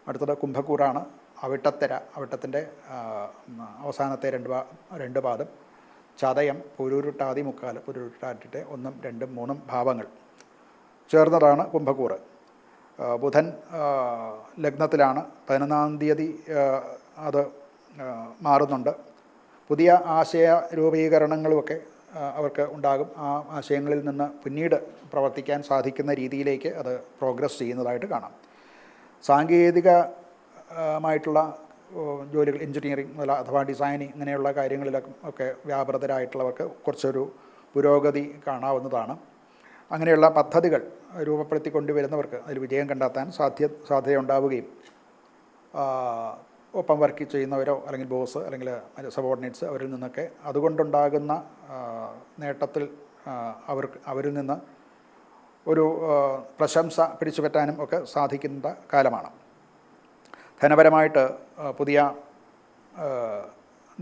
അടുത്തത് കുംഭക്കൂറാണ്. അവിട്ടത്തിര, അവിട്ടത്തിൻ്റെ അവസാനത്തെ രണ്ട് പാദം. ചതയം, പുരുരുട്ടാതി മുക്കാൽ, പുരുരുട്ടാറ്റിൻ്റെ 1, 2, 3 ഭാവങ്ങൾ ചേർന്നതാണ് കുംഭക്കൂറ്. ബുധൻ ലഗ്നത്തിലാണ്. 11-ാം തീയതി അത് മാറുന്നുണ്ട്. പുതിയ ആശയ രൂപീകരണങ്ങളുമൊക്കെ അവർക്ക് ഉണ്ടാകും. ആ ആശയങ്ങളിൽ നിന്ന് പിന്നീട് പ്രവർത്തിക്കാൻ സാധിക്കുന്ന രീതിയിലേക്ക് അത് പ്രോഗ്രസ് ചെയ്യുന്നതായിട്ട് കാണാം. സാങ്കേതികമായിട്ടുള്ള ജോലികൾ, എഞ്ചിനീയറിംഗ് അഥവാ ഡിസൈനിങ് ഇങ്ങനെയുള്ള കാര്യങ്ങളിലൊക്കെ വ്യാപൃതരായിട്ടുള്ളവർക്ക് കുറച്ചൊരു പുരോഗതി കാണാവുന്നതാണ്. അങ്ങനെയുള്ള പദ്ധതികൾ രൂപപ്പെടുത്തി കൊണ്ടുവരുന്നവർക്ക് അതിൽ വിജയം കണ്ടെത്താൻ സാധ്യതയുണ്ടാവുകയും ഒപ്പം വർക്ക് ചെയ്യുന്നവരോ അല്ലെങ്കിൽ ബോസ് അല്ലെങ്കിൽ സബോർഡിനേറ്റ്സ് അവരിൽ നിന്നൊക്കെ അതുകൊണ്ടുണ്ടാകുന്ന നേട്ടത്തിൽ അവരിൽ നിന്ന് ഒരു പ്രശംസ പിടിച്ചു പറ്റാനും ഒക്കെ സാധിക്കുന്ന കാലമാണ്. ധനപരമായിട്ട് പുതിയ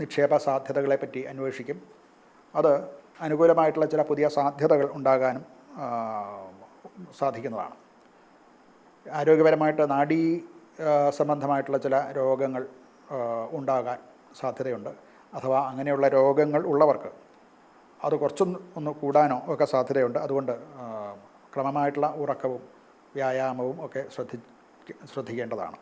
നിക്ഷേപ സാധ്യതകളെപ്പറ്റി അന്വേഷിക്കും. അത് അനുകൂലമായിട്ടുള്ള ചില പുതിയ സാധ്യതകൾ ഉണ്ടാകാനും സാധിക്കുന്നതാണ്. ആരോഗ്യപരമായിട്ട് നാഡീ സംബന്ധമായിട്ടുള്ള ചില രോഗങ്ങൾ ഉണ്ടാകാൻ സാധ്യതയുണ്ട്. അഥവാ അങ്ങനെയുള്ള രോഗങ്ങൾ ഉള്ളവർക്ക് അത് കുറച്ചൊന്ന് കൂടാനോ ഒക്കെ സാധ്യതയുണ്ട്. അതുകൊണ്ട് ക്രമമായിട്ടുള്ള ഉറക്കവും വ്യായാമവും ഒക്കെ ശ്രദ്ധിക്കേണ്ടതാണ്.